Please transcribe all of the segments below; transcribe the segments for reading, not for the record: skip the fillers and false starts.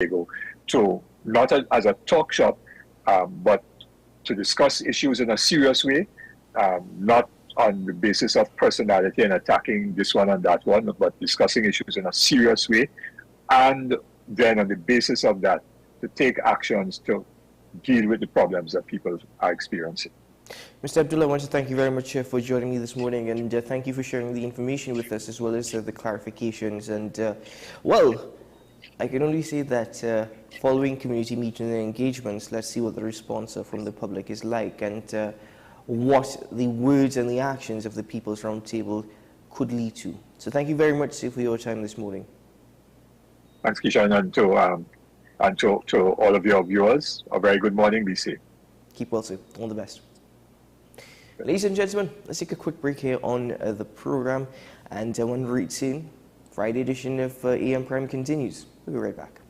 Diego to not as a talk shop, but to discuss issues in a serious way, not on the basis of personality and attacking this one and that one, but discussing issues in a serious way. And then on the basis of that, to take actions to deal with the problems that people are experiencing. Mr. Abdullah, I want to thank you very much for joining me this morning, and thank you for sharing the information with us as well as the clarifications. And well, I can only say that following community meetings and engagements, let's see what the response from the public is like, and what the words and the actions of the People's Roundtable could lead to. So thank you very much for your time this morning. Thanks, Kishan, and to all of your viewers, a very good morning. Be safe. Keep well, sir. All the best. Ladies and gentlemen, let's take a quick break here on the program, and when we return, Friday edition of AM Prime continues. We'll be right back.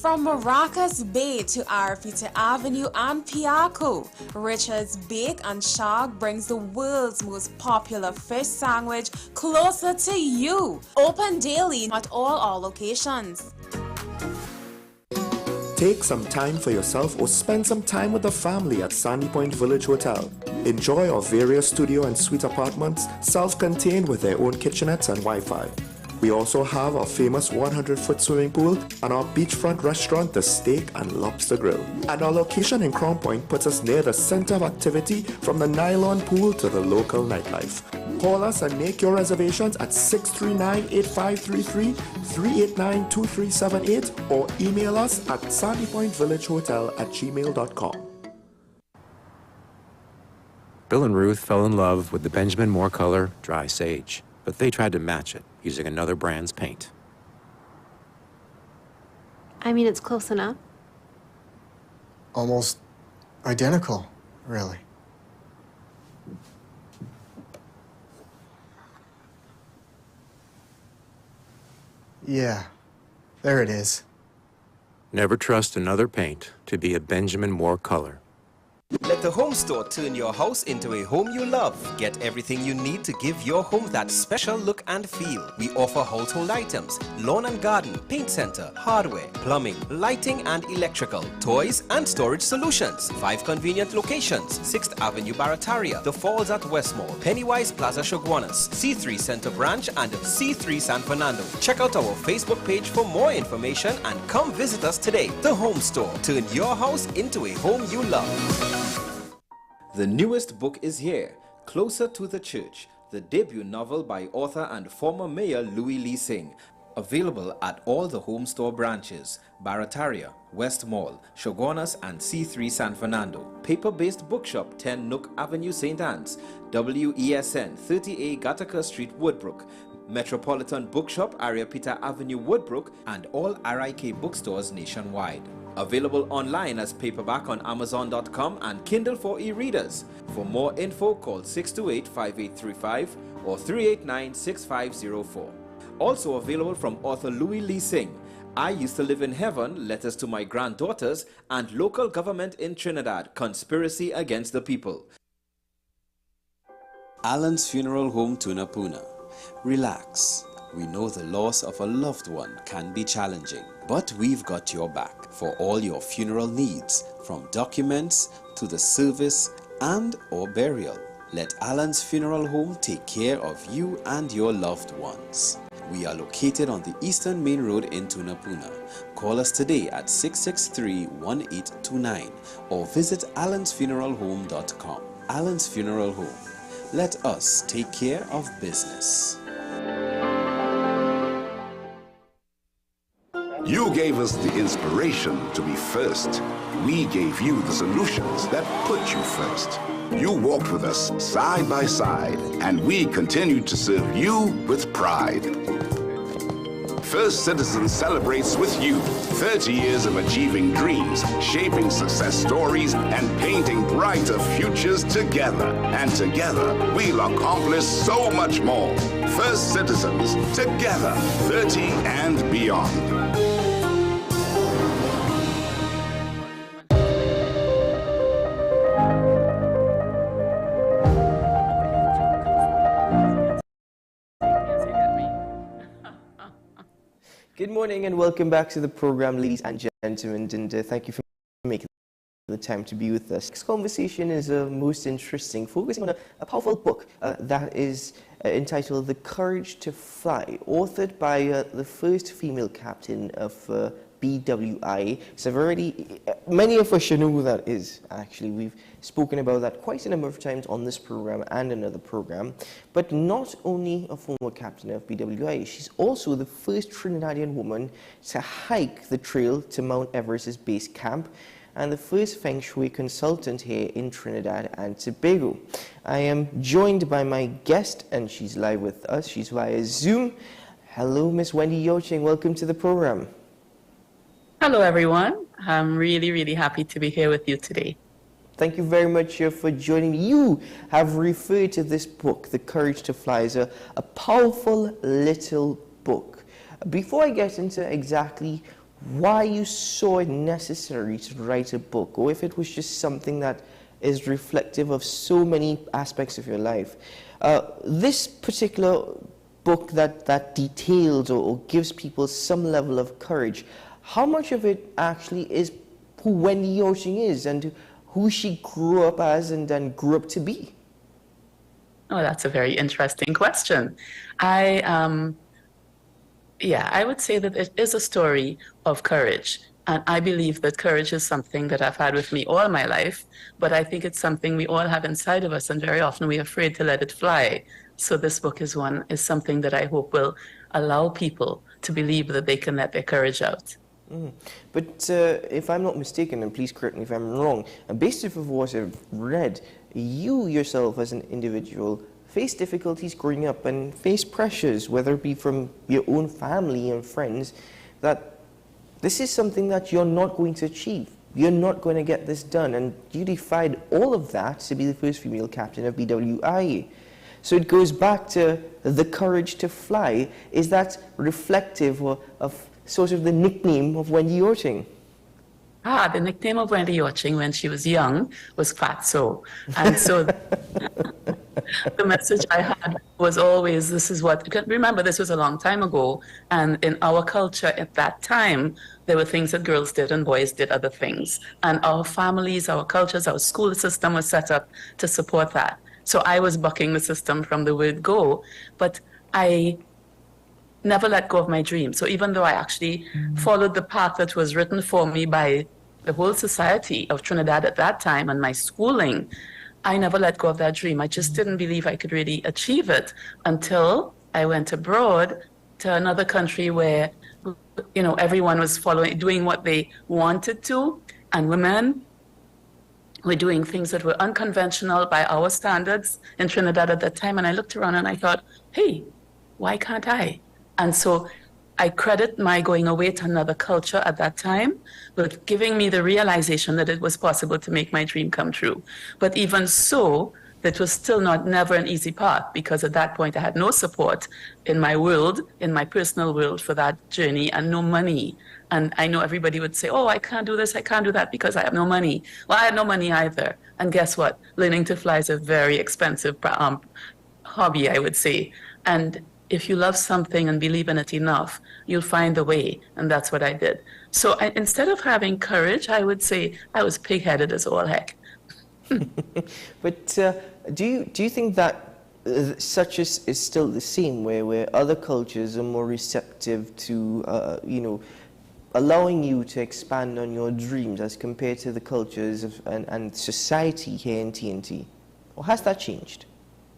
From Maracas Bay to Arafita Avenue and Piaco, Richard's Bake and Shark brings the world's most popular fish sandwich closer to you. Open daily at all our locations. Take some time for yourself or spend some time with the family at Sandy Point Village Hotel. Enjoy our various studio and suite apartments, self-contained with their own kitchenettes and Wi-Fi. We also have our famous 100-foot swimming pool and our beachfront restaurant, the Steak and Lobster Grill. And our location in Crown Point puts us near the center of activity from the nylon pool to the local nightlife. Call us and make your reservations at 639-8533, 389-2378, or email us at sandypointvillagehotel@gmail.com. Bill and Ruth fell in love with the Benjamin Moore color Dry Sage, but they tried to match it using another brand's paint. I mean, it's close enough. Almost identical, really. Yeah, there it is. Never trust another paint to be a Benjamin Moore color. Let the Home Store turn your house into a home you love. Get everything you need to give your home that special look and feel. We offer household items, lawn and garden, paint center, hardware, plumbing, lighting and electrical, toys and storage solutions. 5 convenient locations: 6th Avenue Barataria, The Falls at Westmore, Pennywise Plaza Shoguanas, C3 Center Branch and C3 San Fernando. Check out our Facebook page for more information and come visit us today. The Home Store. Turn your house into a home you love. The newest book is here, Closer to the Church, the debut novel by author and former Mayor Louis Lee Singh. Available at all the Home Store branches, Barataria, West Mall, Shoguanas and C3 San Fernando. Paper-based bookshop 10 Nook Avenue St. Anne's, WESN 30A Gattaca Street Woodbrook, Metropolitan Bookshop Ariapita Avenue Woodbrook, and all RIK bookstores nationwide. Available online as paperback on Amazon.com and Kindle for e-readers. For more info, call 628-5835 or 389-6504. Also available from author Louis Lee Singh, I Used to Live in Heaven, Letters to My Granddaughters, and Local Government in Trinidad, Conspiracy Against the People. Alan's Funeral Home, Tunapuna. Relax. We know the loss of a loved one can be challenging, but we've got your back for all your funeral needs, from documents to the service and or burial. Let Alan's Funeral Home take care of you and your loved ones. We are located on the Eastern Main Road in Tunapuna. Call us today at 663-1829 or visit allansfuneralhome.com. Alan's Funeral Home. Let us take care of business. You gave us the inspiration to be first. We gave you the solutions that put you first. You walked with us side by side, and we continued to serve you with pride. First Citizens celebrates with you 30 years of achieving dreams, shaping success stories, and painting brighter futures together. And together, we'll accomplish so much more. First Citizens, together, 30 and beyond. Good morning and welcome back to the program, ladies and gentlemen, and thank you for making the time to be with us. This conversation is most interesting, focusing on a powerful book that is entitled The Courage to Fly, authored by the first female captain of BWI. So many of us should know who that is, actually. We've spoken about that quite a number of times on this program and another program. But not only a former captain of BWI, she's also the first Trinidadian woman to hike the trail to Mount Everest's base camp, and the first Feng Shui consultant here in Trinidad and Tobago. I am joined by my guest, and she's live with us. She's via Zoom. Hello, Miss Wendy Yoching. Welcome to the program. Hello, everyone. I'm really, really happy to be here with you today. Thank you very much for joining me. You have referred to this book, The Courage to Fly, as a powerful little book. Before I get into exactly why you saw it necessary to write a book, or if it was just something that is reflective of so many aspects of your life, this particular book that details or gives people some level of courage, how much of it actually is who Wendy Yoching is and who she grew up as and then grew up to be? Oh, that's a very interesting question. I would say that it is a story of courage. And I believe that courage is something that I've had with me all my life, but I think it's something we all have inside of us, and very often we're afraid to let it fly. So this book is something that I hope will allow people to believe that they can let their courage out. But if I'm not mistaken, and please correct me if I'm wrong, based off of what I've read, you yourself as an individual face difficulties growing up and face pressures, whether it be from your own family and friends, that this is something that you're not going to achieve. You're not going to get this done. And you defied all of that to be the first female captain of BWI. So it goes back to the courage to fly. Is that reflective of sort of the nickname of Wendy Yoching? The nickname of Wendy Yoching when she was young was Fatso. And so the message I had was always, remember this was a long time ago, and in our culture at that time, there were things that girls did and boys did other things. And our families, our cultures, our school system was set up to support that. So I was bucking the system from the word go, but I never let go of my dream. So even though I actually followed the path that was written for me by the whole society of Trinidad at that time and my schooling, I never let go of that dream. I just didn't believe I could really achieve it until I went abroad to another country where, everyone was doing what they wanted to, and women were doing things that were unconventional by our standards in Trinidad at that time. And I looked around and I thought, hey, why can't I? And so I credit my going away to another culture at that time with giving me the realization that it was possible to make my dream come true. But even so, that was still never an easy path, because at that point I had no support in my world, in my personal world for that journey, and no money. And I know everybody would say, oh, I can't do this, I can't do that because I have no money. Well, I had no money either. And guess what? Learning to fly is a very expensive hobby, I would say. And if you love something and believe in it enough, you'll find a way. And that's what I did. So instead of having courage, I would say I was pig-headed as all heck. But do you think that such is still the same, where other cultures are more receptive to, allowing you to expand on your dreams as compared to the cultures and society here in TNT? Or has that changed?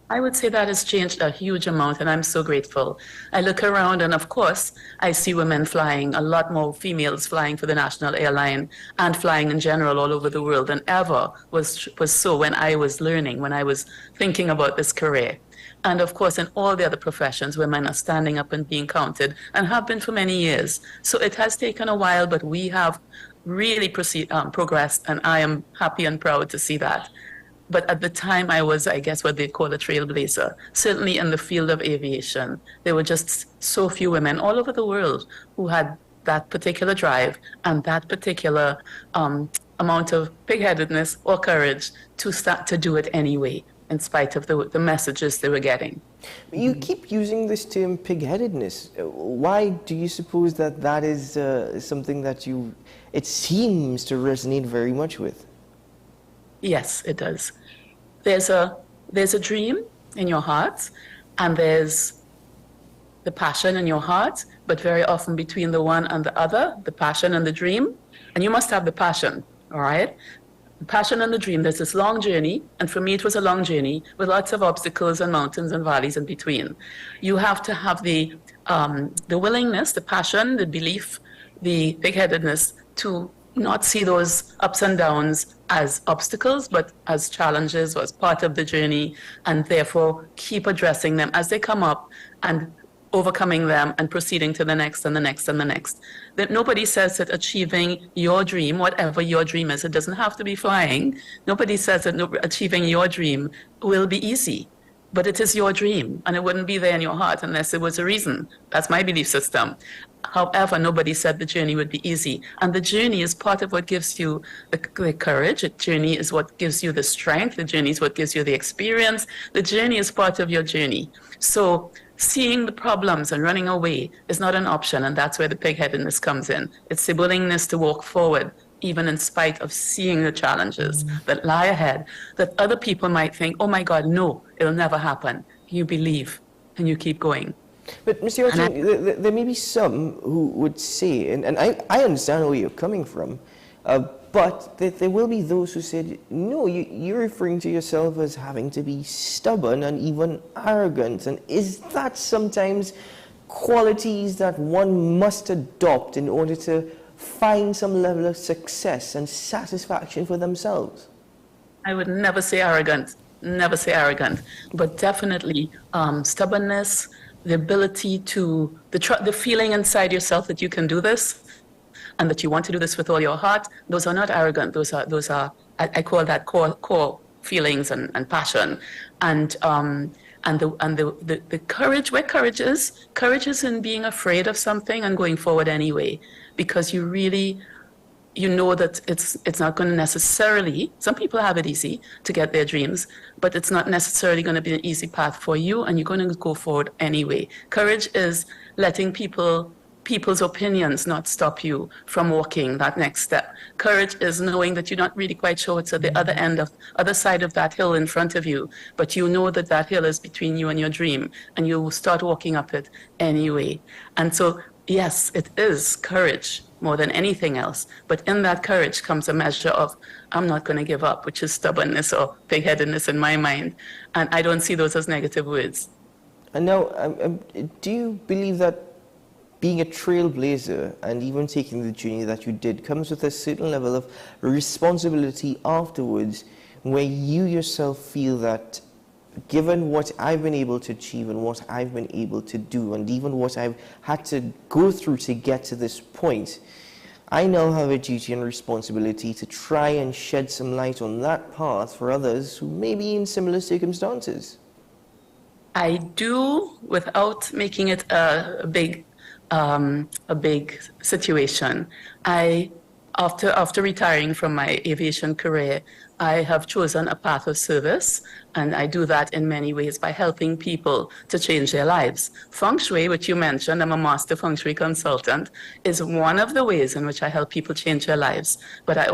I would say that has changed a huge amount, and I'm so grateful. I look around, and of course, I see women flying, a lot more females flying for the national airline and flying in general all over the world than ever was so when I was learning, when I was thinking about this career. And of course, in all the other professions, women are standing up and being counted, and have been for many years. So it has taken a while, but we have really progressed, and I am happy and proud to see that. But at the time, I was, I guess, what they call a trailblazer. Certainly in the field of aviation, there were just so few women all over the world who had that particular drive and that particular amount of pig-headedness or courage to start to do it anyway. in spite of the messages they were getting. You keep using this term pig-headedness. Why do you suppose that is something that it seems to resonate very much with? Yes, it does. There's a dream in your heart, and there's the passion in your heart, but very often between the one and the other, the passion and the dream, and you must have the passion, all right? The passion and the dream, there's this long journey, and for me it was a long journey with lots of obstacles and mountains and valleys in between. You have to have the willingness, the passion, the belief, the big-headedness to not see those ups and downs as obstacles, but as challenges or as part of the journey, and therefore keep addressing them as they come up and overcoming them and proceeding to the next and the next and the next. That nobody says that achieving your dream, whatever your dream is, it doesn't have to be flying. Nobody says that achieving your dream will be easy, but it is your dream, and it wouldn't be there in your heart unless there was a reason. That's my belief system. However, nobody said the journey would be easy. And the journey is part of what gives you the courage. The journey is what gives you the strength. The journey is what gives you the experience. The journey is part of your journey. So seeing the problems and running away is not an option, and that's where the pig-headedness comes in. It's the willingness to walk forward, even in spite of seeing the challenges that lie ahead, that other people might think, oh my God, no, it'll never happen. You believe, and you keep going. But Mr. Yorton, there may be some who would say, and I understand where you're coming from, but there will be those who said, no, you're referring to yourself as having to be stubborn and even arrogant. And is that sometimes qualities that one must adopt in order to find some level of success and satisfaction for themselves? I would never say arrogant, but definitely stubbornness, the ability to, the feeling inside yourself that you can do this and that you want to do this with all your heart, those are not arrogant. Those are I call that core feelings and passion. And the courage, where courage is in being afraid of something and going forward anyway, because you really, you know that it's not going to necessarily, some people have it easy to get their dreams, but it's not necessarily going to be an easy path for you, and you're going to go forward anyway. Courage is letting people's opinions not stop you from walking that next step. Courage is knowing that you're not really quite sure what's at the other side of that hill in front of you, but you know that that hill is between you and your dream, and you will start walking up it anyway. And so, yes, it is courage more than anything else, but in that courage comes a measure of, I'm not going to give up, which is stubbornness or pig-headedness in my mind, and I don't see those as negative words. And now, do you believe that being a trailblazer and even taking the journey that you did comes with a certain level of responsibility afterwards, where you yourself feel that given what I've been able to achieve and what I've been able to do, and even what I've had to go through to get to this point, I now have a duty and responsibility to try and shed some light on that path for others who may be in similar circumstances? I do, without making it a big situation. After retiring from my aviation career, I have chosen a path of service, and I do that in many ways by helping people to change their lives. Feng Shui, which you mentioned, I'm a master Feng Shui consultant, is one of the ways in which I help people change their lives. But I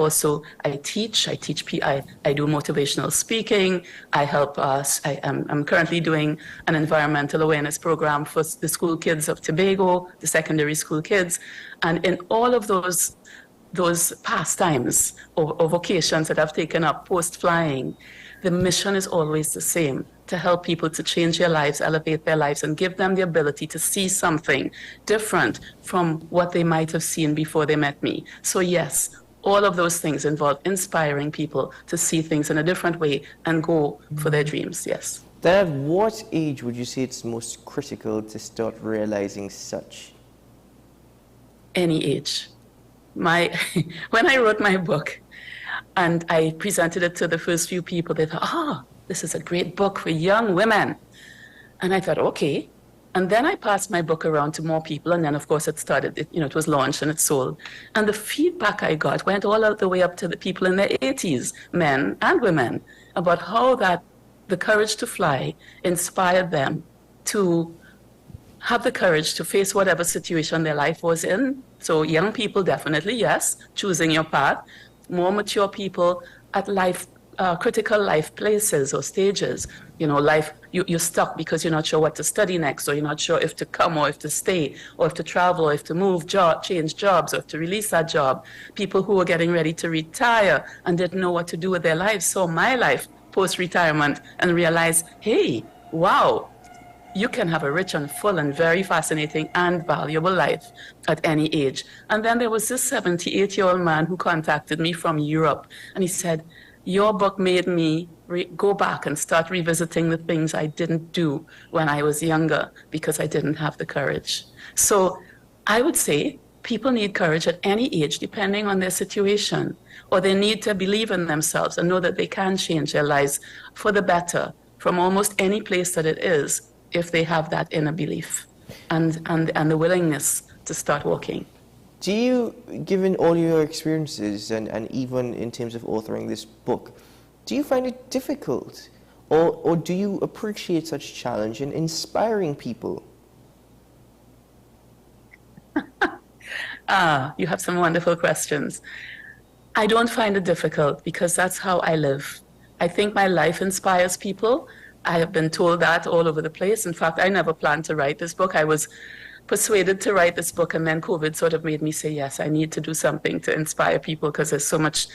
teach, I do motivational speaking, I'm currently doing an environmental awareness program for the school kids of Tobago, the secondary school kids, and in all of those pastimes or vocations that I've taken up post-flying, the mission is always the same: to help people to change their lives, elevate their lives, and give them the ability to see something different from what they might have seen before they met me. So yes, all of those things involve inspiring people to see things in a different way and go for their dreams, yes. Then at what age would you say it's most critical to start realizing such? Any age. When I wrote my book and I presented it to the first few people, they thought, this is a great book for young women. And I thought, okay. And then I passed my book around to more people, and then of course it was launched and it sold. And the feedback I got went all the way up to the people in their 80s, men and women, about how that the courage to fly inspired them to have the courage to face whatever situation their life was in. So young people, definitely, yes, choosing your path. More mature people at critical life places or stages. You're stuck because you're not sure what to study next, or you're not sure if to come or if to stay, or if to travel, or if to move, change jobs, or if to release that job. People who were getting ready to retire and didn't know what to do with their lives saw my life post-retirement and realized, hey, wow, you can have a rich and full and very fascinating and valuable life at any age. And then there was this 78-year-old man who contacted me from Europe, and he said, your book made me go back and start revisiting the things I didn't do when I was younger because I didn't have the courage. So I would say people need courage at any age, depending on their situation, or they need to believe in themselves and know that they can change their lives for the better from almost any place that it is, if they have that inner belief and the willingness to start walking. Do you, given all your experiences and even in terms of authoring this book, do you find it difficult, or do you appreciate such challenge in inspiring people? You have some wonderful questions. I don't find it difficult because that's how I live. I think my life inspires people. I have been told that all over the place. In fact, I never planned to write this book. I was persuaded to write this book, and then COVID sort of made me say, yes, I need to do something to inspire people because there's so much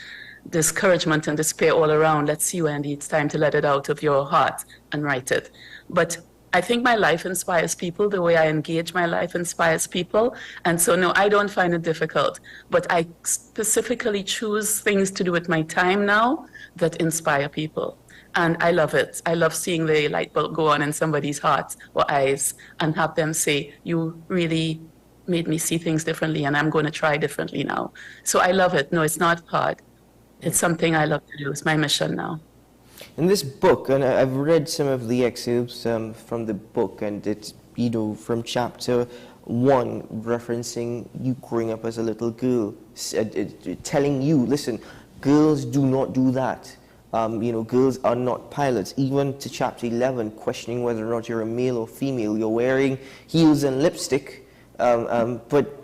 discouragement and despair all around. Let's see, Wendy, it's time to let it out of your heart and write it. But I think my life inspires people. The way I engage my life inspires people. And so, no, I don't find it difficult. But I specifically choose things to do with my time now that inspire people. And I love it. I love seeing the light bulb go on in somebody's heart or eyes and have them say, you really made me see things differently, and I'm going to try differently now. So I love it. No, it's not hard. It's something I love to do. It's my mission now. In this book, and I've read some of the excerpts from the book, and it's, from chapter 1, referencing you growing up as a little girl, telling you, listen, girls do not do that. Girls are not pilots. Even to chapter 11, questioning whether or not you're a male or female. You're wearing heels and lipstick, but,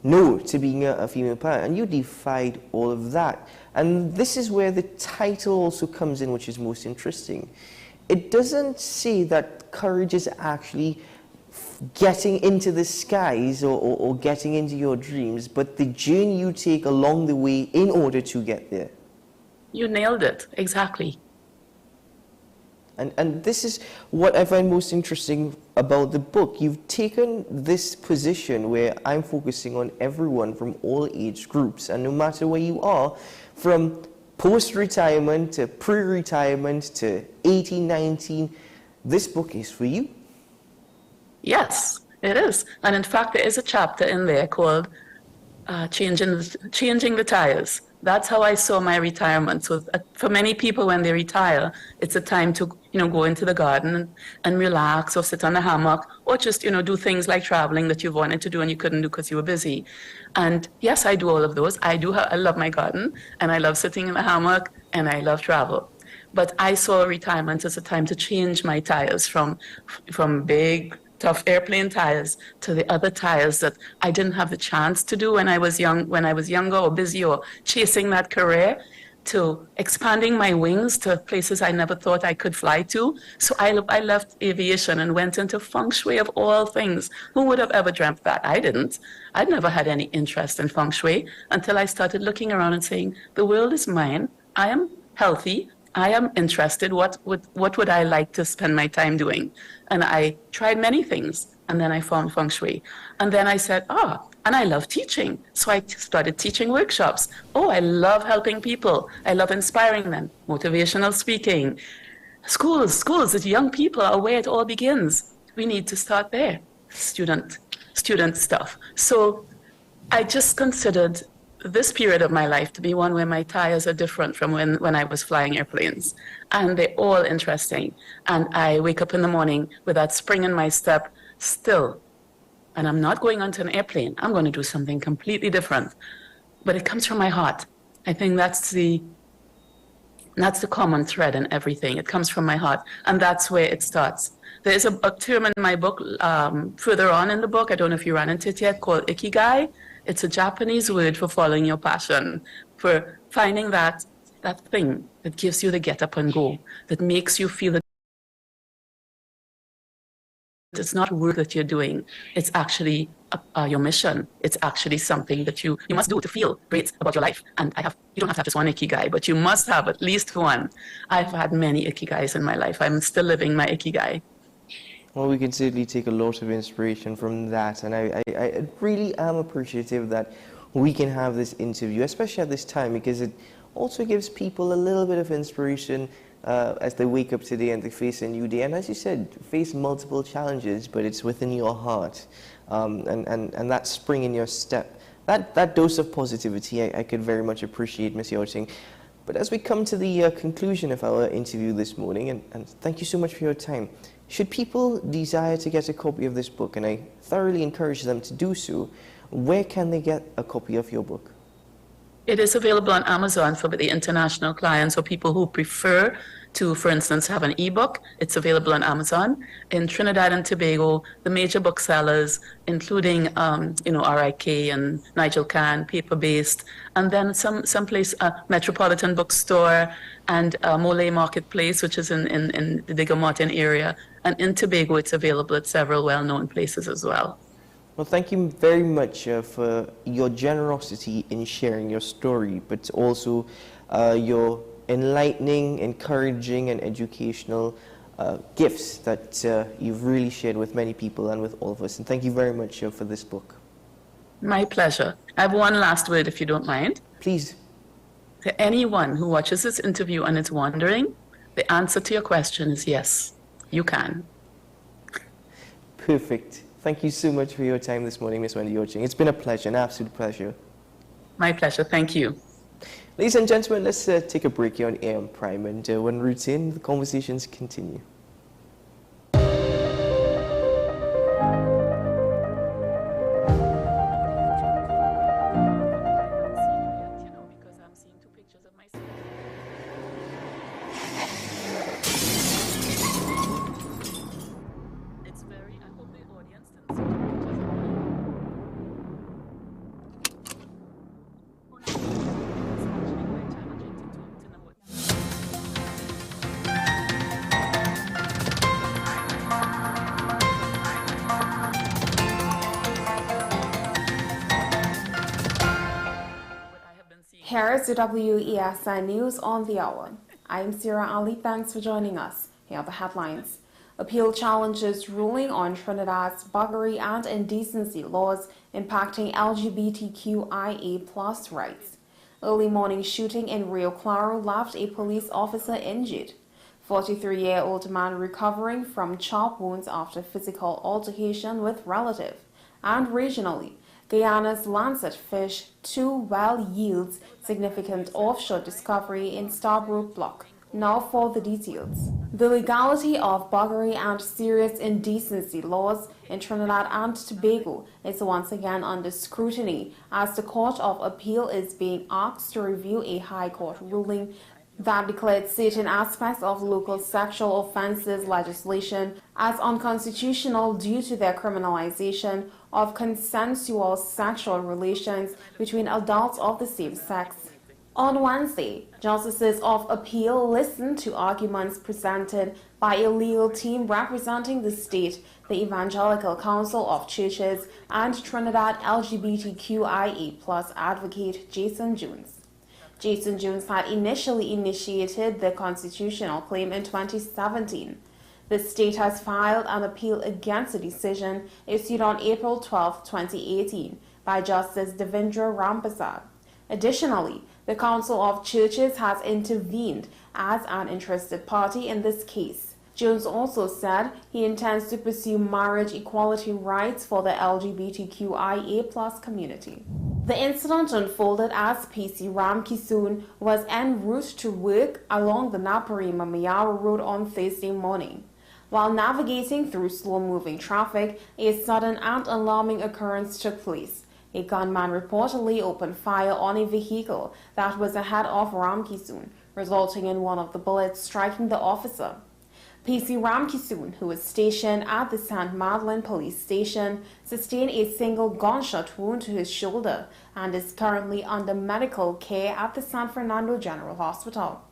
no to being a female pilot. And you defied all of that. And this is where the title also comes in, which is most interesting. It doesn't say that courage is actually getting into the skies or getting into your dreams, but the journey you take along the way in order to get there. You nailed it, exactly. And this is what I find most interesting about the book. You've taken this position where I'm focusing on everyone from all age groups, and no matter where you are, from post-retirement to pre-retirement to 18, 19, this book is for you. Yes, it is. And in fact, there is a chapter in there called Changing the Tires. That's how I saw my retirement. So for many people, when they retire, it's a time to, go into the garden and relax, or sit on a hammock, or just, do things like traveling that you wanted to do and you couldn't do because you were busy. And yes, I do all of those. I love my garden, and I love sitting in the hammock, and I love travel. But I saw retirement as a time to change my tires from big, tough airplane tires to the other tires that I didn't have the chance to do when I was younger or busy or chasing that career, to expanding my wings to places I never thought I could fly to. So I left aviation and went into feng shui of all things. Who would have ever dreamt that? I didn't. I'd never had any interest in feng shui until I started looking around and saying, the world is mine. I am healthy. I am interested. What would I like to spend my time doing? And I tried many things, and then I found feng shui. And then I said, and I love teaching. So I started teaching workshops. I love helping people. I love inspiring them. Motivational speaking. Schools, that young people are where it all begins. We need to start there. Student stuff. So I just considered this period of my life to be one where my tires are different from when I was flying airplanes. And they're all interesting. And I wake up in the morning with that spring in my step still. And I'm not going onto an airplane. I'm going to do something completely different. But it comes from my heart. I think that's the And that's the common thread in everything. It comes from my heart, and that's where it starts. There's a term in my book, further on in the book, I don't know if you ran into it yet, called ikigai. It's a Japanese word for following your passion, for finding that thing that gives you the get up and go, that makes you feel that it's not work that you're doing. It's actually your mission. It's actually something that you must do to feel great about your life. And you don't have to have just one ikigai, but you must have at least one. I've had many ikigais in my life. I'm still living my ikigai. Well, we can certainly take a lot of inspiration from that, and I really am appreciative that we can have this interview, especially at this time, because it also gives people a little bit of inspiration as they wake up today and they face a new day. And as you said, face multiple challenges, but it's within your heart, and that spring in your step, that dose of positivity, I could very much appreciate, Ms. Yachting. But as we come to the conclusion of our interview this morning, and thank you so much for your time, should people desire to get a copy of this book, and I thoroughly encourage them to do so, where can they get a copy of your book? It is available on Amazon for the international clients or people who prefer to, for instance, have an ebook. It's available on Amazon. In Trinidad and Tobago, the major booksellers, including RIK and Nigel Kahn, paper-based, and then some place, Metropolitan Bookstore and Mole Marketplace, which is in the Digger Martin area. And in Tobago, it's available at several well-known places as well. Well, thank you very much for your generosity in sharing your story, but also your enlightening, encouraging, and educational gifts that you've really shared with many people and with all of us. And thank you very much for this book. My pleasure. I have one last word, if you don't mind. Please. To anyone who watches this interview and is wondering, the answer to your question is yes, you can. Perfect. Thank you so much for your time this morning, Ms. Wendy Yachting. It's been a pleasure, an absolute pleasure. My pleasure. Thank you. Ladies and gentlemen, let's take a break here on AM Prime, and when we return, the conversations continue. Here is the WESN News on the Hour. I'm Sierra Ali. Thanks for joining us. Here are the headlines. Appeal challenges ruling on Trinidad's buggery and indecency laws impacting LGBTQIA+ rights. Early morning shooting in Rio Claro left a police officer injured. 43-year-old man recovering from chop wounds after physical altercation with relative. And regionally, Guyana's Lancet Fish 2 well yields significant offshore discovery in Starbrook Block. Now for the details. The legality of buggery and serious indecency laws in Trinidad and Tobago is once again under scrutiny as the Court of Appeal is being asked to review a High Court ruling that declared certain aspects of local sexual offences legislation as unconstitutional due to their criminalization of consensual sexual relations between adults of the same sex. On Wednesday, Justices of Appeal listened to arguments presented by a legal team representing the state, the Evangelical Council of Churches, and Trinidad LGBTQIA+ advocate Jason Jones. Jason Jones had initially initiated the constitutional claim in 2017. The state has filed an appeal against a decision issued on April 12, 2018 by Justice Devendra Rampasad. Additionally, the Council of Churches has intervened as an interested party in this case. Jones also said he intends to pursue marriage equality rights for the LGBTQIA+ community. The incident unfolded as PC Ram Kisoon was en route to work along the Priime Road on Thursday morning. While navigating through slow-moving traffic, a sudden and alarming occurrence took place. A gunman reportedly opened fire on a vehicle that was ahead of Ram Kisoon, resulting in one of the bullets striking the officer. PC Ramkisoon, who was stationed at the St. Madeleine police station, sustained a single gunshot wound to his shoulder and is currently under medical care at the San Fernando General Hospital.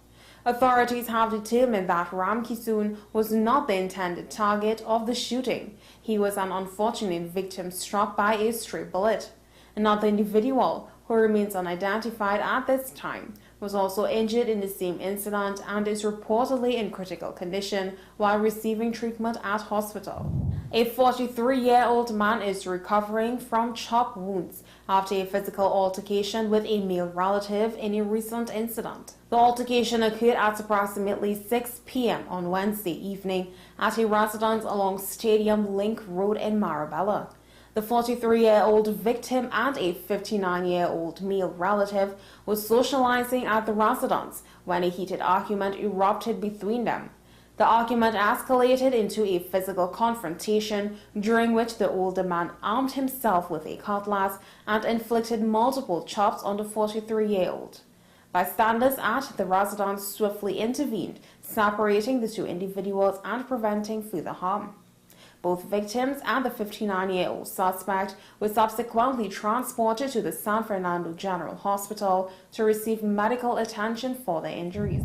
Authorities have determined that Ramkisoon was not the intended target of the shooting. He was an unfortunate victim struck by a stray bullet. Another individual, who remains unidentified at this time, was also injured in the same incident and is reportedly in critical condition while receiving treatment at hospital. A 43-year-old man is recovering from chop wounds after a physical altercation with a male relative in a recent incident. The altercation occurred at approximately 6 p.m. on Wednesday evening at a residence along Stadium Link Road in Marabella. The 43-year-old victim and a 59-year-old male relative was socializing at the residence when a heated argument erupted between them. The argument escalated into a physical confrontation, during which the older man armed himself with a cutlass and inflicted multiple chops on the 43-year-old. Bystanders at the residence swiftly intervened, separating the two individuals and preventing further harm. Both victims and the 59-year-old suspect were subsequently transported to the San Fernando General Hospital to receive medical attention for their injuries.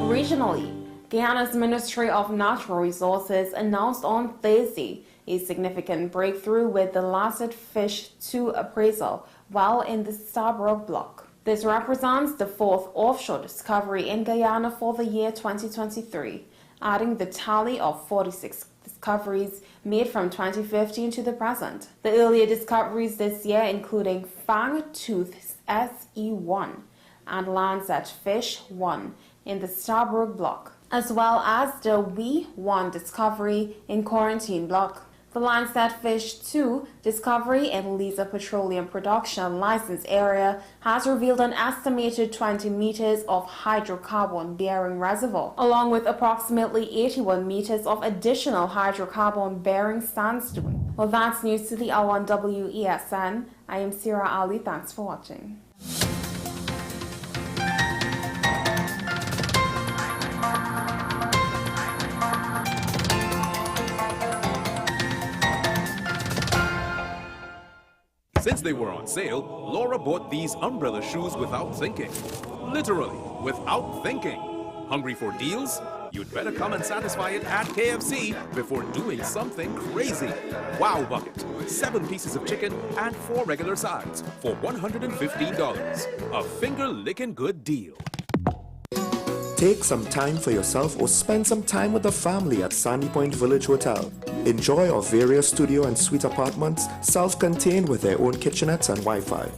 Regionally, Guyana's Ministry of Natural Resources announced on Thursday a significant breakthrough with the Lasset Fish 2 appraisal well in the Stabroek Block. This represents the fourth offshore discovery in Guyana for the year 2023, adding the tally of 46 discoveries made from 2015 to the present. The earlier discoveries this year including Fang-Tooth SE1 and Lancet Fish 1 in the Stabroek Block, as well as the We-1 discovery in Quarantine Block. The Lancet Fish 2 discovery in Liza Petroleum Production License Area has revealed an estimated 20 meters of hydrocarbon-bearing reservoir, along with approximately 81 meters of additional hydrocarbon-bearing sandstone. Well, that's news to the L1W ESN. I am Sira Ali. Thanks for watching. Since they were on sale, Laura bought these umbrella shoes without thinking. Literally, without thinking. Hungry for deals? You'd better come and satisfy it at KFC before doing something crazy. Wow Bucket, 7 pieces of chicken and 4 regular sides for $115. A finger-licking good deal. Take some time for yourself or spend some time with the family at Sandy Point Village Hotel. Enjoy our various studio and suite apartments, self-contained with their own kitchenettes and Wi-Fi.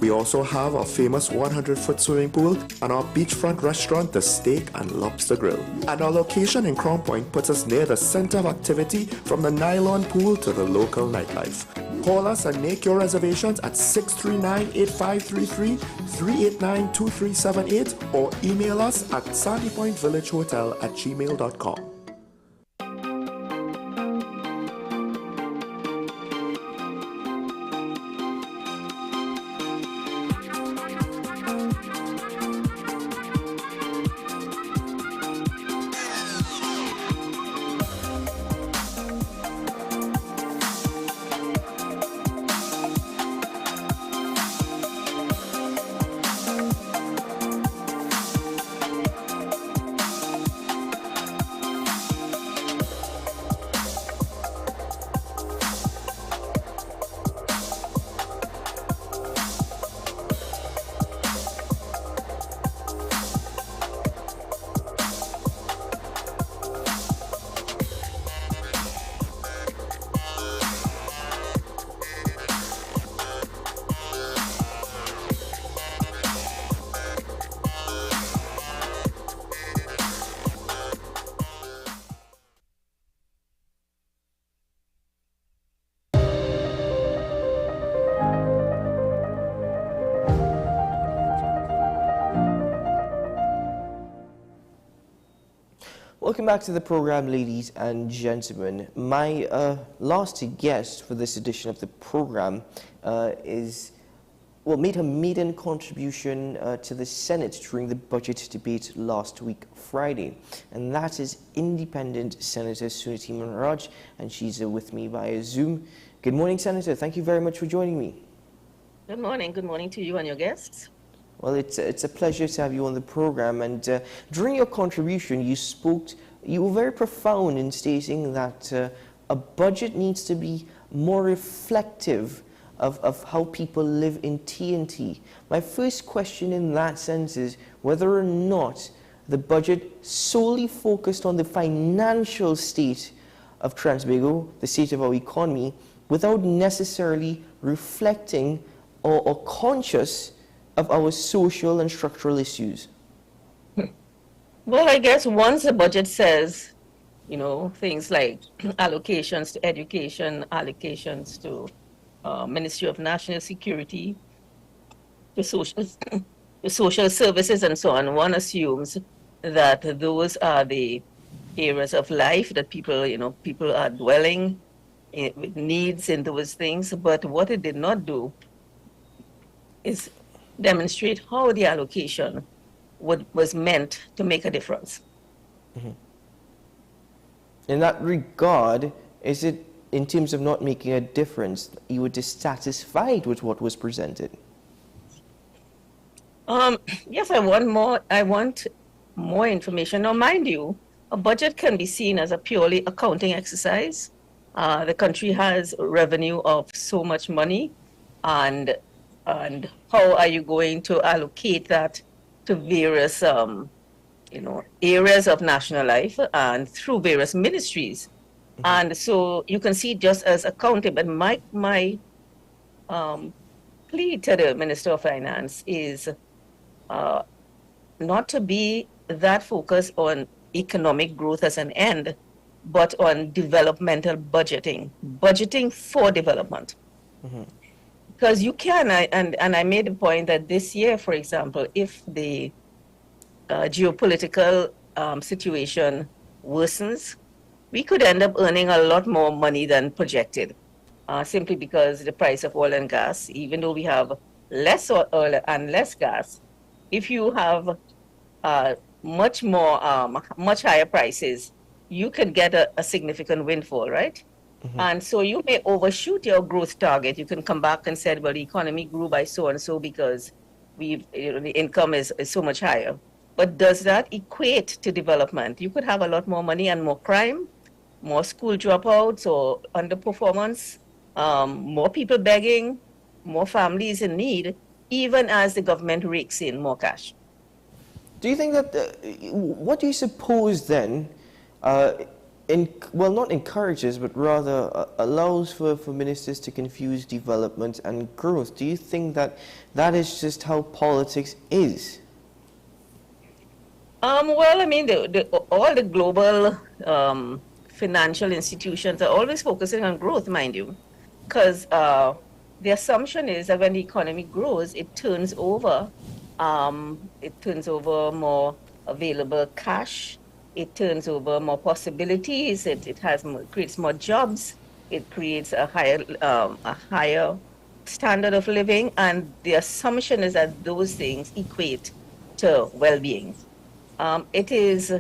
We also have our famous 100-foot swimming pool and our beachfront restaurant, the Steak and Lobster Grill. And our location in Crown Point puts us near the center of activity from the nylon pool to the local nightlife. Call us and make your reservations at 639-8533, 389-2378 or email us at sandypointvillagehotel@gmail.com. Welcome back to the program, ladies and gentlemen. My last guest for this edition of the program is made her maiden contribution to the Senate during the budget debate last week, Friday. And that is Independent Senator Suniti Manraj, and she's with me via Zoom. Good morning, Senator. Thank you very much for joining me. Good morning. Good morning to you and your guests. Well, it's a pleasure to have you on the program. And during your contribution, you were very profound in stating that a budget needs to be more reflective of how people live in TNT. My first question in that sense is whether or not the budget solely focused on the financial state of Transbago, the state of our economy, without necessarily reflecting or conscious of our social and structural issues. Well, I guess once the budget says, things like allocations to education, allocations to Ministry of National Security, to social services and so on, one assumes that those are the areas of life that people are dwelling with needs in those things. But what it did not do is demonstrate how the allocation was meant to make a difference. Mm-hmm. In that regard, is it, in terms of not making a difference, you were dissatisfied with what was presented? Yes, I want more information. Now, mind you, a budget can be seen as a purely accounting exercise. The country has revenue of so much money, and how are you going to allocate that to various areas of national life and through various ministries? Mm-hmm. And so you can see it just as accounting. But my plea to the Minister of Finance is not to be that focused on economic growth as an end, but on developmental budgeting for development. Mm-hmm. Because you can, and I made the point that this year, for example, if the geopolitical situation worsens, we could end up earning a lot more money than projected, simply because the price of oil and gas, even though we have less oil and less gas, if you have much higher prices, you can get a significant windfall, right? Mm-hmm. And so you may overshoot your growth target. You can come back and say, well, the economy grew by so and so because the income is so much higher. But does that equate to development? You could have a lot more money and more crime, more school dropouts or underperformance, more people begging, more families in need, even as the government rakes in more cash. Do you think that, what do you suppose then, not encourages, but rather allows for ministers to confuse development and growth? Do you think that that is just how politics is? Well, I mean, all the global financial institutions are always focusing on growth, mind you, because the assumption is that when the economy grows, it turns over more available cash. It turns over more possibilities. It creates more jobs. It creates a higher standard of living, and the assumption is that those things equate to well-being. It is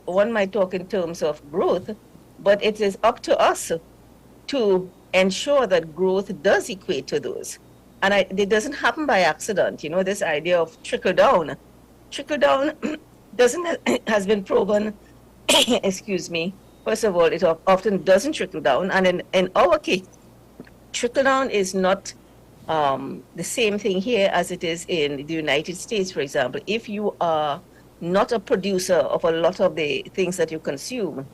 one might talk in terms of growth, but it is up to us to ensure that growth does equate to those, and it doesn't happen by accident. This idea of trickle down has been proven. Excuse me. First of all, it often doesn't trickle down, and in our case, trickle down is not the same thing here as it is in the United States, for example. If you are not a producer of a lot of the things that you consume,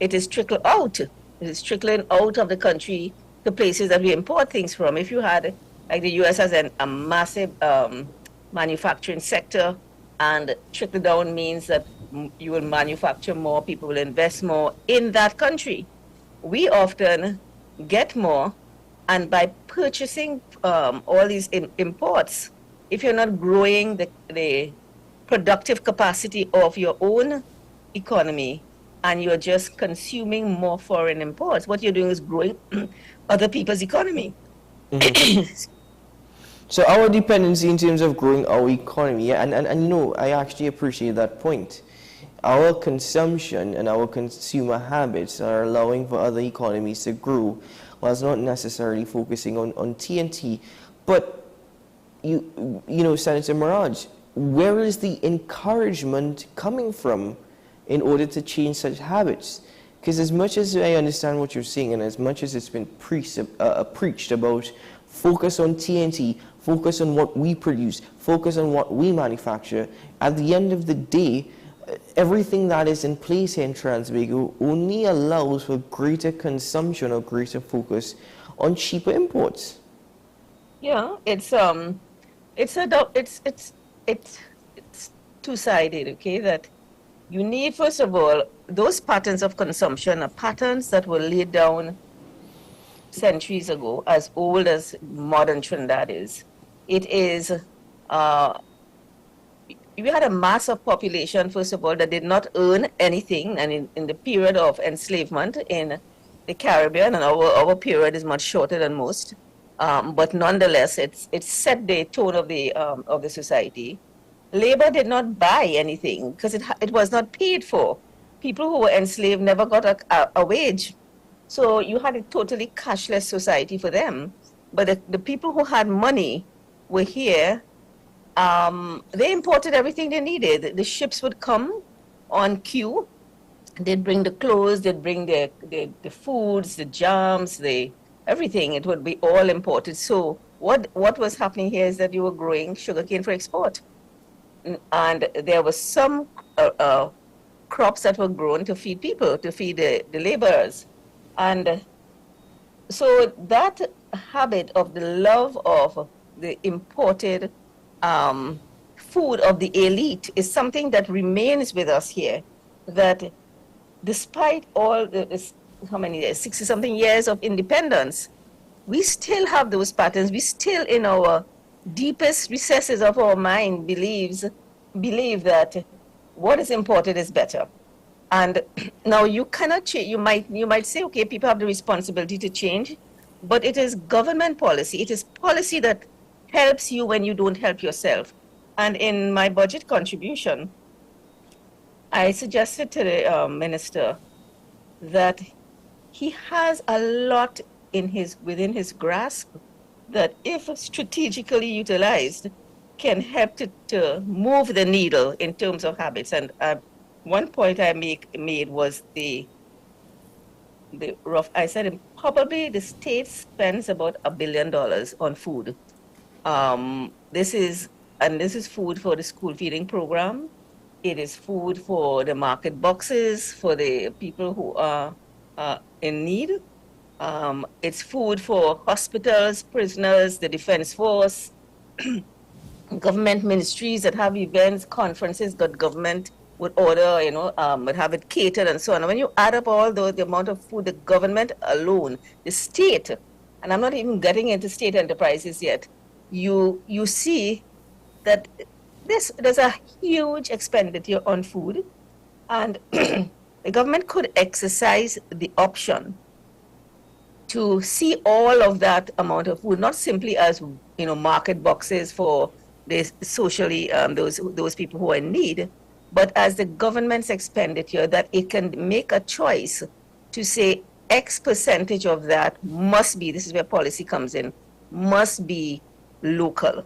it is trickle out. It is trickling out of the country to places that we import things from. If you had, like the U.S. has a massive manufacturing sector, and trickle down means that you will manufacture more, people will invest more in that country. We often get more, and by purchasing all these imports, if you're not growing the productive capacity of your own economy and you're just consuming more foreign imports, what you're doing is growing other people's economy. Mm-hmm. So our dependency in terms of growing our economy, and you know, I actually appreciate that point. Our consumption and our consumer habits are allowing for other economies to grow, whilst not necessarily focusing on TNT. But you know, Senator Mirage, where is the encouragement coming from in order to change such habits? Because as much as I understand what you're saying, and as much as it's been preached about focus on TNT, focus on what we produce, focus on what we manufacture, at the end of the day, everything that is in place here in Transvago only allows for greater consumption or greater focus on cheaper imports. Yeah, it's two-sided, okay? That you need, first of all, those patterns of consumption are patterns that were laid down centuries ago, as old as modern Trinidad is. It is, we had a mass of population, first of all, that did not earn anything, and in the period of enslavement in the Caribbean, and our period is much shorter than most, but nonetheless, it set the tone of the society. Labor did not buy anything because it was not paid for. People who were enslaved never got a wage. So you had a totally cashless society for them. But the people who had money were here. They imported everything they needed. The ships would come on queue. They'd bring the clothes, they'd bring the foods, the jams, everything. It would be all imported. So what was happening here is that you were growing sugarcane for export. And there was some crops that were grown to feed people, to feed the laborers. And so that habit of the love of the imported food of the elite is something that remains with us here. That despite all how many years, 60-something years of independence, we still have those patterns. We still, in our deepest recesses of our mind, believe that what is imported is better. And now you cannot change. You might say, okay, people have the responsibility to change, but it is government policy. It is policy that helps you when you don't help yourself. And in my budget contribution, I suggested to the minister that he has a lot within his grasp that, if strategically utilized, can help to move the needle in terms of habits. And one point I made was I said probably the state spends about $1 billion on food. This is food for the school feeding program. It is food for the market boxes for the people who are in need. It's food for hospitals, prisoners, the defense force, government ministries that have events, conferences that government would order, would have it catered and so on. And when you add up all the amount of food, the government alone, the state, and I'm not even getting into state enterprises yet, you see that there's a huge expenditure on food, and the government could exercise the option to see all of that amount of food, not simply as market boxes for the socially those people who are in need, but as the government's expenditure, that it can make a choice to say X percentage of that must be, this is where policy comes in, must be local.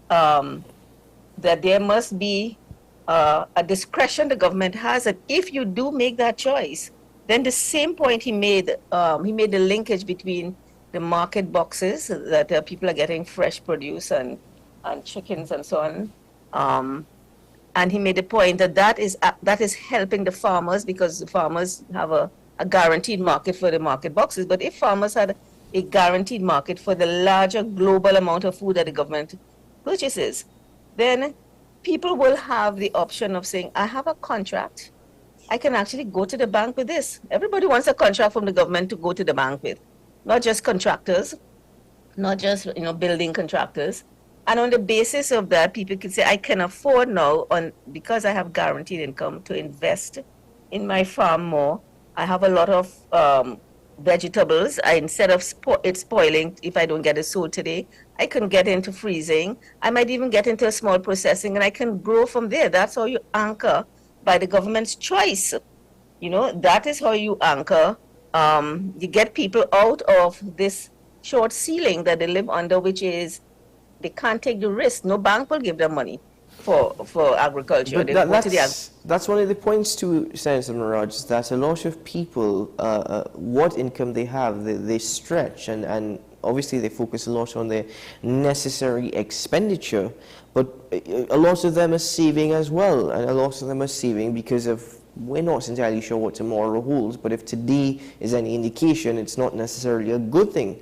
That there must be a discretion the government has, and if you do make that choice, then the same point he made the linkage between the market boxes that people are getting fresh produce and chickens and so on. And he made the point that is helping the farmers, because the farmers have a guaranteed market for the market boxes. But if farmers had a guaranteed market for the larger global amount of food that the government purchases, then people will have the option of saying, I have a contract. I can actually go to the bank with this. Everybody wants a contract from the government to go to the bank with, not just contractors, not just building contractors. And on the basis of that, people can say, I can afford now, because I have guaranteed income, to invest in my farm more. I have a lot of vegetables. Instead of it spoiling, if I don't get it sold today, I can get into freezing. I might even get into a small processing, and I can grow from there. That's how you anchor by the government's choice. You know, that is how you anchor. You get people out of this short ceiling that they live under, which is they can't take the risk. No bank will give them money for agriculture. But that's one of the points to Senator Maraj, that a lot of people, what income they have, they stretch, and obviously they focus a lot on their necessary expenditure, but a lot of them are saving as well, and a lot of them are saving because of, we're not entirely sure what tomorrow holds, but if today is any indication, it's not necessarily a good thing.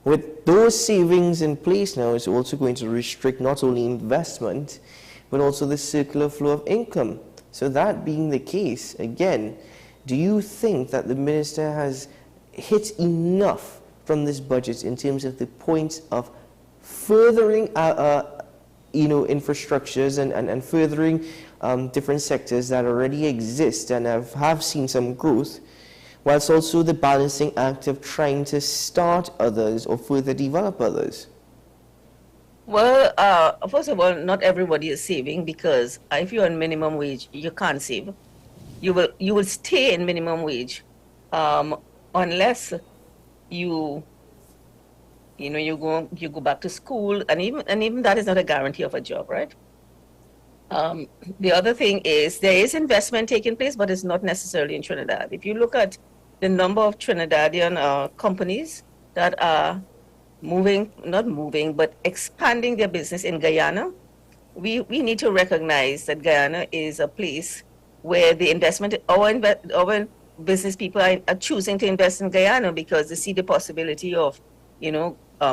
With those savings in place now, it's also going to restrict not only investment, but also the circular flow of income. So that being the case, again, do you think that the minister has hit enough from this budget in terms of the point of furthering infrastructures and furthering different sectors that already exist and have seen some growth, whilst also the balancing act of trying to start others or further develop others? Well, first of all, not everybody is saving, because if you're on minimum wage, you can't save. You will stay in minimum wage unless you go back to school, and even that is not a guarantee of a job, right? The other thing is there is investment taking place, but it's not necessarily in Trinidad. If you look at the number of Trinidadian companies that are expanding their business in Guyana, we need to recognize that Guyana is a place where the investment, our business people are choosing to invest in Guyana because they see the possibility of,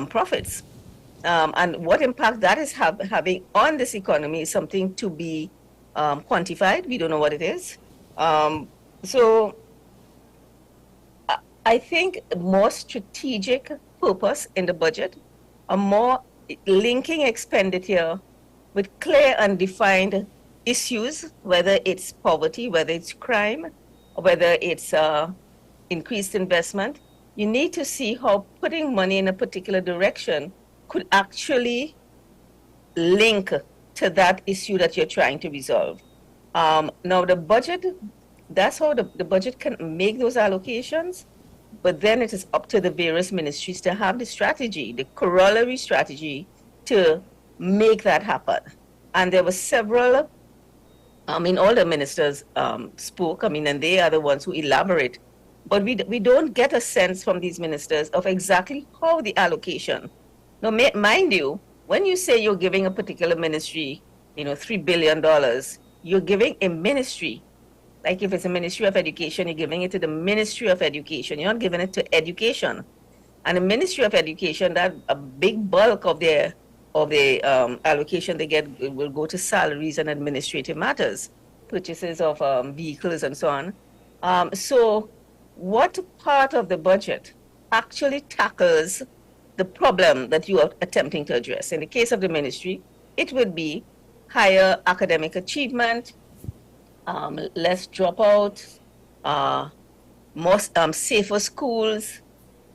profits. And what impact that is having on this economy is something to be quantified. We don't know what it is. So I think more strategic purpose in the budget, a more linking expenditure with clear and defined issues, whether it's poverty, whether it's crime, or whether it's increased investment. You need to see how putting money in a particular direction could actually link to that issue that you're trying to resolve. Now the budget, that's how the budget can make those allocations, but then it is up to the various ministries to have the strategy, the corollary strategy to make that happen. And there were several, all the ministers spoke, and they are the ones who elaborate, but we don't get a sense from these ministers of exactly how the allocation. Now, mind you, when you say you're giving a particular ministry, $3 billion, you're giving a ministry. Like if it's a Ministry of Education, you're giving it to the Ministry of Education. You're not giving it to education. And the Ministry of Education, that a big bulk of the allocation they get will go to salaries and administrative matters, purchases of vehicles and so on. So what part of the budget actually tackles the problem that you are attempting to address? In the case of the ministry, it would be higher academic achievement, less dropouts, more safer schools,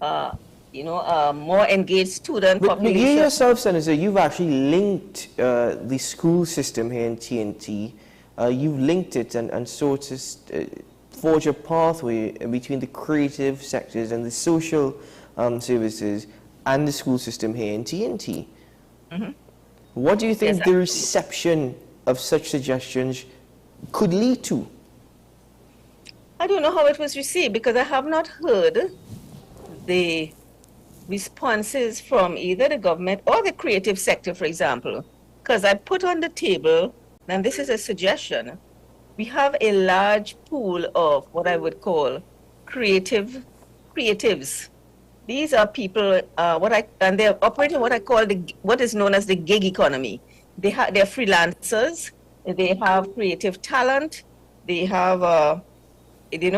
more engaged student population. But you yourself, Senator, you've actually linked the school system here in TNT. You've linked it and so to forge a pathway between the creative sectors and the social services and the school system here in TNT. Mm-hmm. What do you think the reception of such suggestions could lead to? I don't know how it was received, because I have not heard the responses from either the government or the creative sector, for example. Because I put on the table, and this is a suggestion, we have a large pool of what I would call creatives. These are people, and they're operating what I call what is known as the gig economy. They're freelancers. They have creative talent. They have, they're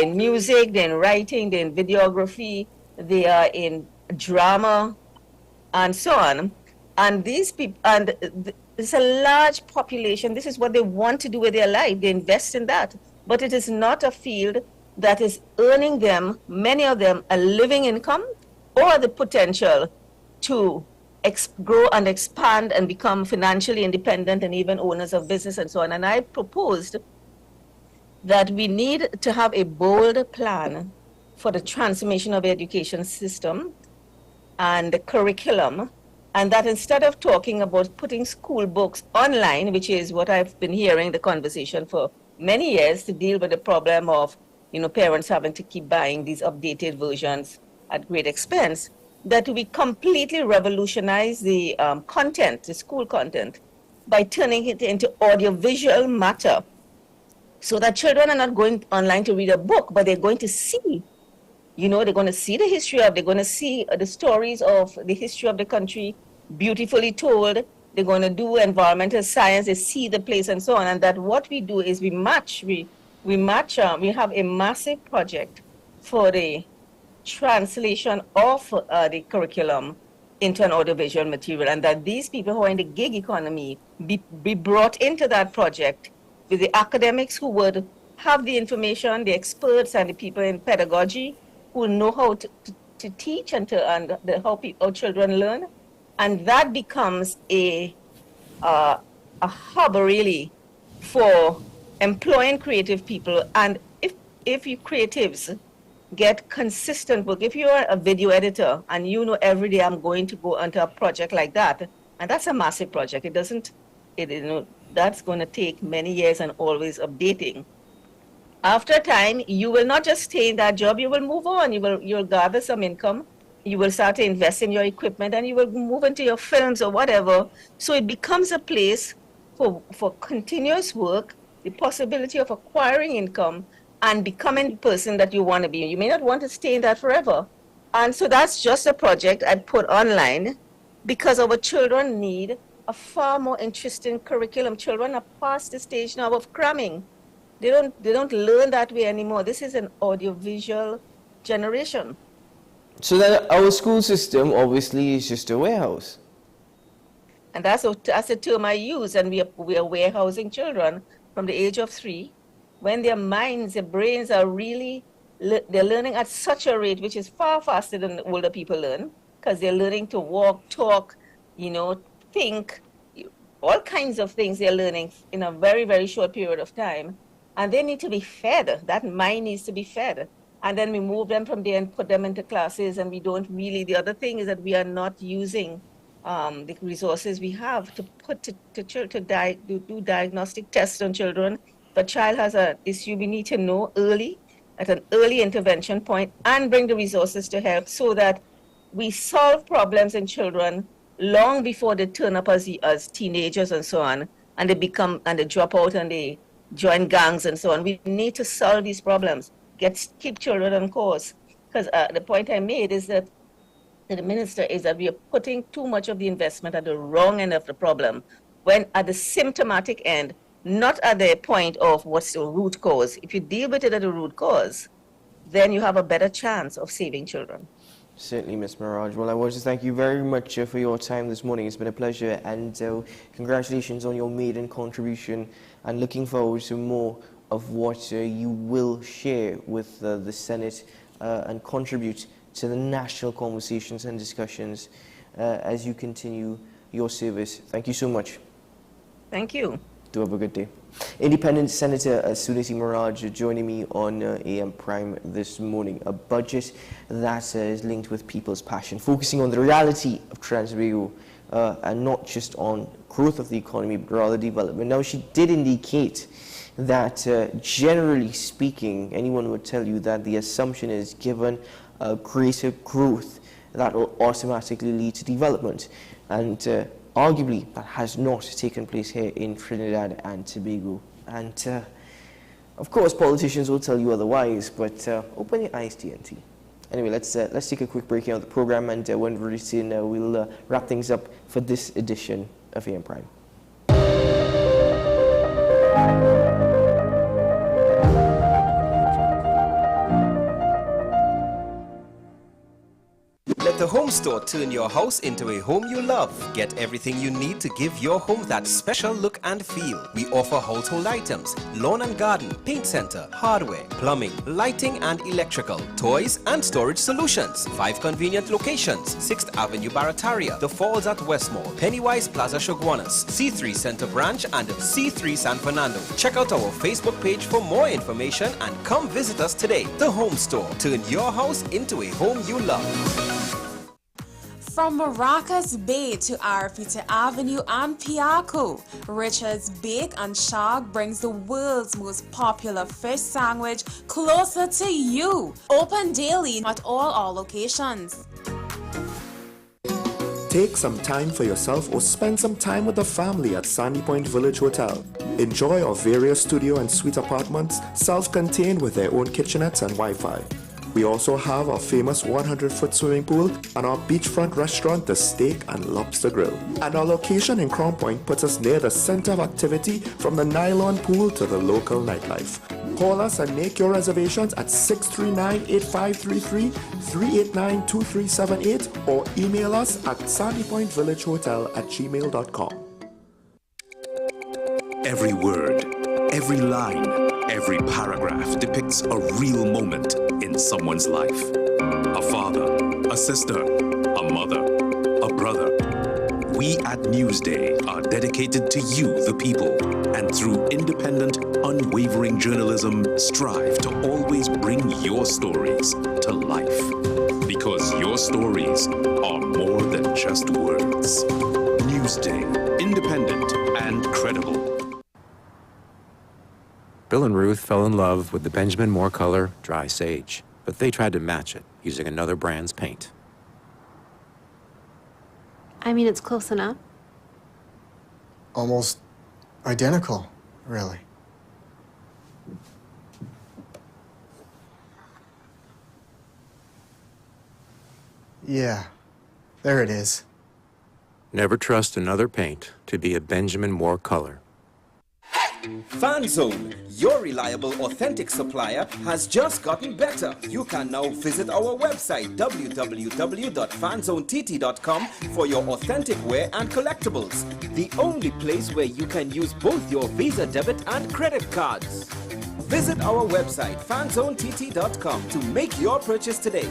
in music, they're in writing, they're in videography, they are in drama, and so on. And these people, it's a large population. This is what they want to do with their life. They invest in that. But it is not a field that is earning them, many of them, a living income or the potential to grow and expand and become financially independent and even owners of business and so on. And I proposed that we need to have a bold plan for the transformation of the education system and the curriculum, and that instead of talking about putting school books online, which is what I've been hearing the conversation for many years to deal with the problem of, parents having to keep buying these updated versions at great expense, that we completely revolutionize the content, the school content, by turning it into audiovisual matter, so that children are not going online to read a book, but they're going to see, they're going to see the history they're going to see the stories of the history of the country beautifully told. They're going to do environmental science, they see the place and so on. And that what we do is we have a massive project for the translation of the curriculum into an audiovisual material, and that these people who are in the gig economy be brought into that project with the academics who would have the information, the experts and the people in pedagogy who know how to teach and how children learn. And that becomes a hub really for employing creative people. And if you creatives get consistent work, if you're a video editor and every day I'm going to go onto a project like that, and that's a massive project, that's going to take many years and always updating. After a time, you will not just stay in that job, you will move on, you'll gather some income, you will start to invest in your equipment, and you will move into your films or whatever. So it becomes a place for continuous work, the possibility of acquiring income and becoming the person that you want to be. You may not want to stay in that forever. And so that's just a project I put online because our children need a far more interesting curriculum. Children are past the stage now of cramming. They don't learn that way anymore. This is an audiovisual generation. So that our school system obviously is just a warehouse. And that's a term I use, and we are warehousing children from the age of 3, when their minds, their brains are really, they're learning at such a rate, which is far faster than older people learn, because they're learning to walk, talk, think, all kinds of things they're learning in a very, very short period of time. And they need to be fed. That mind needs to be fed. And then we move them from there and put them into classes, and we don't really, the other thing is that we are not using the resources we have to put do diagnostic tests on children. If a child has an issue, we need to know early, at an early intervention point, and bring the resources to help so that we solve problems in children long before they turn up as teenagers and so on, and they drop out and they join gangs and so on. We need to solve these problems, keep children on course. Because the point I made is that the minister is that we are putting too much of the investment at the wrong end of the problem, when at the symptomatic end, not at the point of what's the root cause. If you deal with it at the root cause, then you have a better chance of saving children. Certainly, Ms. Mirage. Well, I want to thank you very much for your time this morning. It's been a pleasure, and congratulations on your maiden contribution, and looking forward to more of what you will share with the Senate and contribute to the national conversations and discussions as you continue your service. Thank you so much. Thank you. Do have a good day. Independent Senator Suniti Mirage joining me on AM Prime this morning. A budget that is linked with people's passion, focusing on the reality of Trans-Tobago and not just on growth of the economy, but rather development. Now, she did indicate that generally speaking, anyone would tell you that the assumption is given greater growth that will automatically lead to development. And arguably, that has not taken place here in Trinidad and Tobago. And of course, politicians will tell you otherwise, but open your eyes, TNT. Anyway, let's take a quick break here on the program, and when we're ready, we'll wrap things up for this edition of AM Prime. Let the Home Store turned your house into a home you love. Get everything you need to give your home that special look and feel. We offer household items, lawn and garden, paint center, hardware, plumbing, lighting and electrical, toys and storage solutions. 5 convenient locations: 6th Avenue Barataria, The Falls at Westmore, Pennywise Plaza Shoguanas, C3 Center Branch and C3 San Fernando. Check out our Facebook page for more information and come visit us today. The Home Store. Turn your house into a home you love. From Maracas Bay to Arafita Avenue and Piaco, Richard's Bake and Shag brings the world's most popular fish sandwich closer to you. Open daily at all our locations. Take some time for yourself or spend some time with the family at Sandy Point Village Hotel. Enjoy our various studio and suite apartments, self-contained with their own kitchenettes and Wi-Fi. We also have our famous 100-foot swimming pool and our beachfront restaurant, the Steak and Lobster Grill. And our location in Crown Point puts us near the center of activity, from the nylon pool to the local nightlife. Call us and make your reservations at 639-8533, 389-2378, or email us at sandypointvillagehotel@gmail.com. Every word, every line, every paragraph depicts a real moment in someone's life. A father, a sister, a mother, a brother. We at Newsday are dedicated to you, the people, and through independent, unwavering journalism, strive to always bring your stories to life. Because your stories are more than just words. Newsday, independent and credible. Bill and Ruth fell in love with the Benjamin Moore color Dry Sage, but they tried to match it using another brand's paint. I mean, it's close enough. Almost identical, really. Yeah, there it is. Never trust another paint to be a Benjamin Moore color. FanZone, your reliable, authentic supplier, has just gotten better. You can now visit our website www.fanzonett.com for your authentic wear and collectibles. The only place where you can use both your Visa debit and credit cards. Visit our website fanzonett.com to make your purchase today.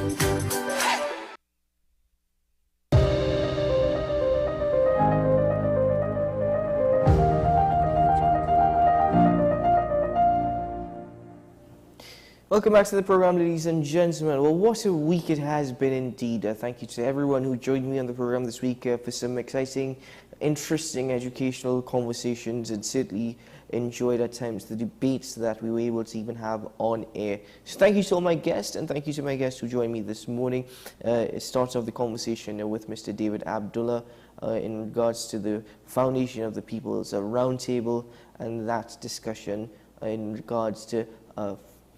Welcome back to the program, ladies and gentlemen. Well, what a week it has been indeed. Thank you to everyone who joined me on the program this week for some exciting, interesting, educational conversations, and certainly enjoyed at times the debates that we were able to even have on air. So thank you to all my guests, and thank you to my guests who joined me this morning. It starts off the conversation with Mr. David Abdullah in regards to the Foundation of the People's Roundtable, and that discussion in regards to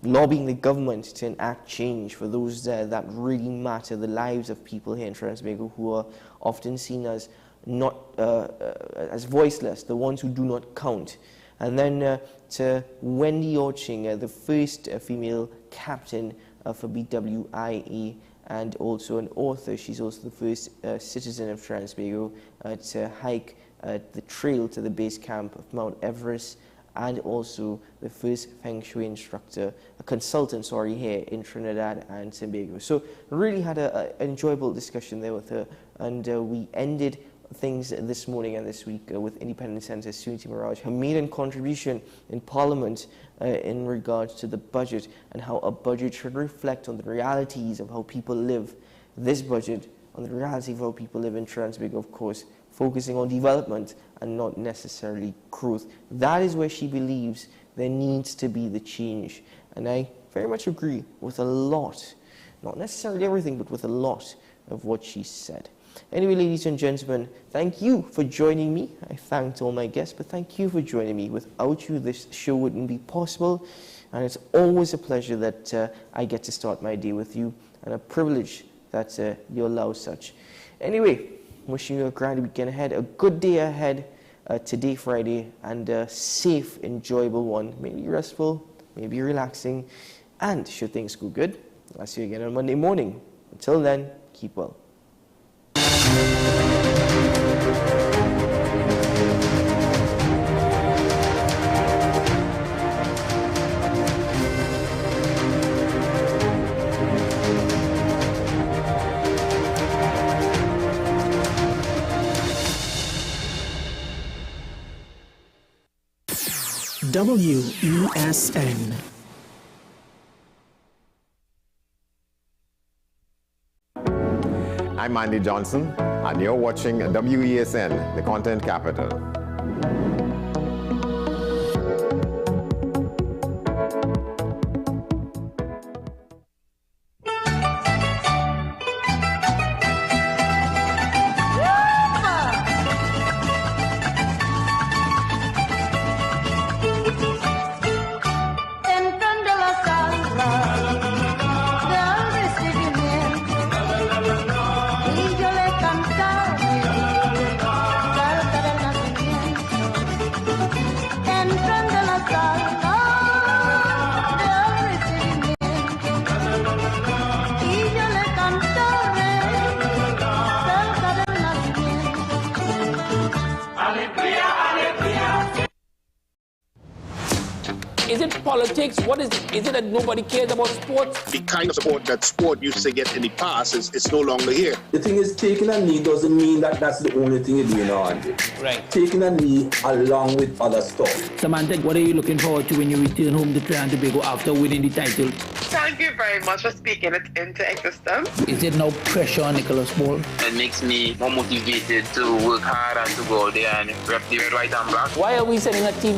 lobbying the government to enact change for those that really matter, the lives of people here in Trinidad who are often seen as not as voiceless, the ones who do not count. And then to Wendy Orching, the first female captain for BWIA, and also an author. She's also the first citizen of Trinidad to hike the trail to the base camp of Mount Everest, and also the first Feng Shui instructor, a consultant, here in Trinidad and Tobago. So really had an enjoyable discussion there with her, and we ended things this morning and this week with Independent Senator Suniti Mirage, her maiden contribution in Parliament in regards to the budget and how a budget should reflect on the realities of how people live. This budget on the reality of how people live in Trinidad, of course, focusing on development and not necessarily growth. That is where she believes there needs to be the change. And I very much agree with a lot, not necessarily everything, but with a lot of what she said. Anyway, ladies and gentlemen, thank you for joining me. I thanked all my guests, but thank you for joining me. Without you, this show wouldn't be possible. And it's always a pleasure that I get to start my day with you, and a privilege that you allow such. Anyway, wishing you a grand weekend ahead, a good day ahead today, Friday, and a safe, enjoyable one. Maybe restful, maybe relaxing, and should things go good, I'll see you again on Monday morning. Until then, keep well. WESN. I'm Andy Johnson, and you're watching WESN, the content capital. Is it politics? What is it? Is it that nobody cares about sports? The kind of support that sport used to get in the past is no longer here. The thing is, taking a knee doesn't mean that that's the only thing you're doing on it. Right. Taking a knee along with other stuff. Samantha, what are you looking forward to when you return home to Trinidad and Tobago after winning the title? Thank you very much for speaking it into existence. Is it no pressure on Nicholas Paul? It makes me more motivated to work hard and to go out there and rep the red, white and black. Why are we sending a team